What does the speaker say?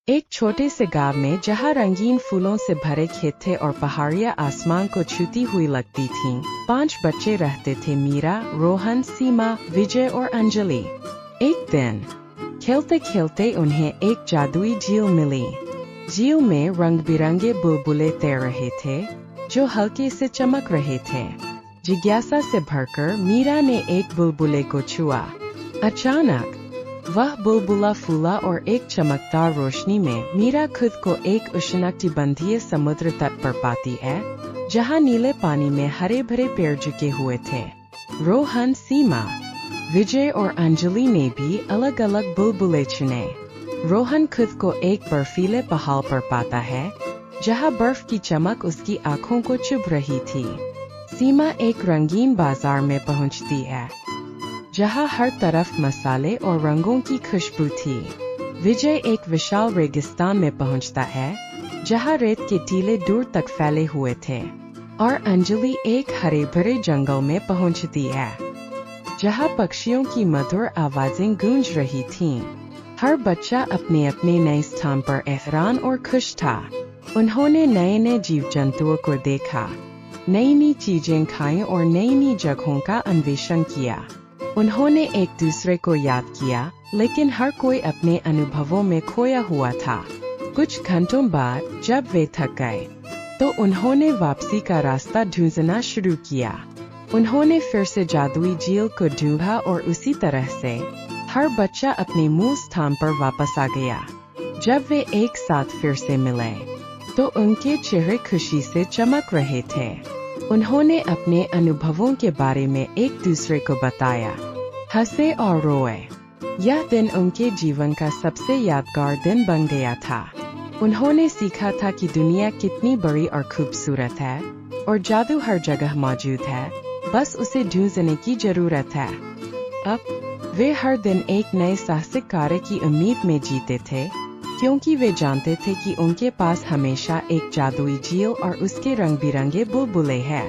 एक छोटे से गांव में जहां रंगीन फूलों से भरे खेत थे और पहाड़ियां आसमान को छूती हुई लगती थीं, 5 बच्चे रहते थे, मीरा, रोहन, सीमा, विजय और अंजलि। एक दिन खेलते खेलते उन्हें एक जादुई झील मिली। झील में रंग बिरंगे बुलबुले तैर रहे थे जो हल्के से चमक रहे थे। जिज्ञासा से भरकर मीरा ने एक बुलबुले को छुआ। अचानक वह बुलबुला फूला और एक चमकदार रोशनी में मीरा खुद को एक उष्णकटिबंधीय समुद्र तट पर पाती है, जहां नीले पानी में हरे भरे पेड़ झुके हुए थे। रोहन, सीमा, विजय और अंजलि ने भी अलग अलग बुलबुले चुने। रोहन खुद को एक बर्फीले पहाड़ पर पाता है, जहां बर्फ की चमक उसकी आंखों को चुभ रही थी। सीमा एक रंगीन बाजार में पहुंचती है, जहां हर तरफ मसाले और रंगों की खुशबू थी। विजय एक विशाल रेगिस्तान में पहुंचता है, जहां रेत के टीले दूर तक फैले हुए थे। और अंजलि एक हरे भरे जंगल में पहुंचती है, जहां पक्षियों की मधुर आवाजें गूंज रही थीं। हर बच्चा अपने अपने नए स्थान पर हैरान और खुश था। उन्होंने नए नए जीव जंतुओं को देखा, नई नई चीजें खाई और नई नई जगहों का अन्वेषण किया। उन्होंने एक दूसरे को याद किया, लेकिन हर कोई अपने अनुभवों में खोया हुआ था। कुछ घंटों बाद जब वे थक गए, तो उन्होंने वापसी का रास्ता ढूंढना शुरू किया। उन्होंने फिर से जादुई झील को ढूंढा और उसी तरह से हर बच्चा अपने मूल स्थान पर वापस आ गया। जब वे एक साथ फिर से मिले, तो उनके चेहरे खुशी से चमक रहे थे। उन्होंने अपने अनुभवों के बारे में एक दूसरे को बताया, हंसे और रोए। यह दिन उनके जीवन का सबसे यादगार दिन बन गया था। उन्होंने सीखा था कि दुनिया कितनी बड़ी और खूबसूरत है और जादू हर जगह मौजूद है, बस उसे ढूंढने की जरूरत है। अब वे हर दिन एक नए साहसिक कार्य की उम्मीद में जीते थे, क्योंकि वे जानते थे कि उनके पास हमेशा एक जादुई झील और उसके रंग बिरंगे बुलबुले हैं।